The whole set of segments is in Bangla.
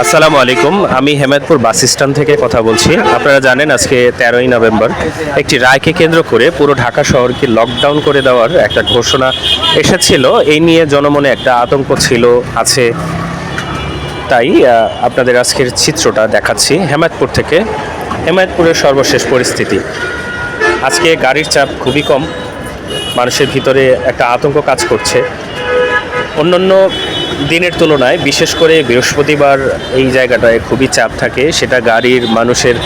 আসসালামু আলাইকুম। আমি হেমায়তপুর বাস স্ট্যান্ড থেকে কথা বলছি। আপনারা জানেন আজকে 13ই নভেম্বর একটি রায়কে কেন্দ্র করে পুরো ঢাকা শহরকে লকডাউন করে দেওয়ার একটা ঘোষণা এসেছিল। এই নিয়ে জনমনে একটা আতঙ্ক ছিল, আছে। তাই আপনাদের আজকের চিত্রটা দেখাচ্ছি হেমায়তপুর থেকে। হেমায়তপুরের সর্বশেষ পরিস্থিতি, আজকে গাড়ির চাপ খুবই কম, মানুষের ভিতরে একটা আতঙ্ক কাজ করছে অন্যান্য দিনের তুলনায়। বিশেষ করে বৃহস্পতিবার এই জায়গাটায় খুবই চাপ থাকে, সেটা গাড়ির মানুষের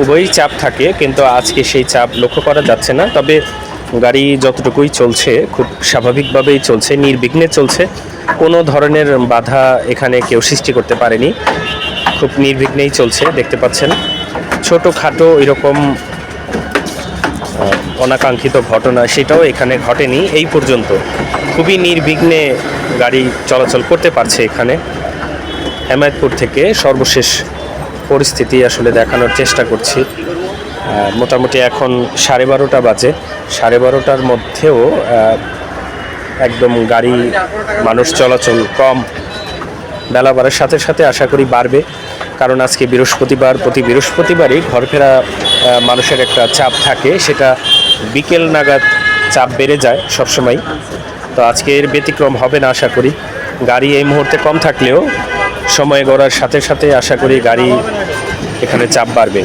উভয়ই চাপ থাকে, কিন্তু আজকে সেই চাপ লক্ষ্য করা যাচ্ছে না। তবে গাড়ি যতটুকুই চলছে খুব স্বাভাবিকভাবেই চলছে, নির্বিঘ্নে চলছে, কোনো ধরনের বাধা এখানে কেউ সৃষ্টি করতে পারেনি, খুব নির্বিঘ্নেই চলছে। দেখতে পাচ্ছেন ছোটোখাটো এরকম অনাকাঙ্ক্ষিত ঘটনা সেটাও এখানে ঘটেনি এই পর্যন্ত। খুবই নির্বিঘ্নে গাড়ি চলাচল করতে পারছে এখানে। হেমায়তপুর থেকে সর্বশেষ পরিস্থিতি আসলে দেখানোর চেষ্টা করছি। মোটামুটি এখন 12:30 বাজে। 12:30টার মধ্যেও একদম গাড়ি মানুষ চলাচল কম। বেলা বাড়ার সাথে সাথে আশা করি বাড়বে, কারণ আজকে বৃহস্পতিবার, প্রতি বৃহস্পতিবারই ঘরফেরা মানুষের একটা চাপ থাকে, সেটা বিকেল নাগাদ চাপ বেড়ে যায় সবসময়। তো আজকে এর ব্যতিক্রম হবে না আশা করি। গাড়ি এই মুহূর্তে কম থাকলেও সময় গড়ার সাথে সাথে আশা করি গাড়ি এখানে চাপ বাড়বে।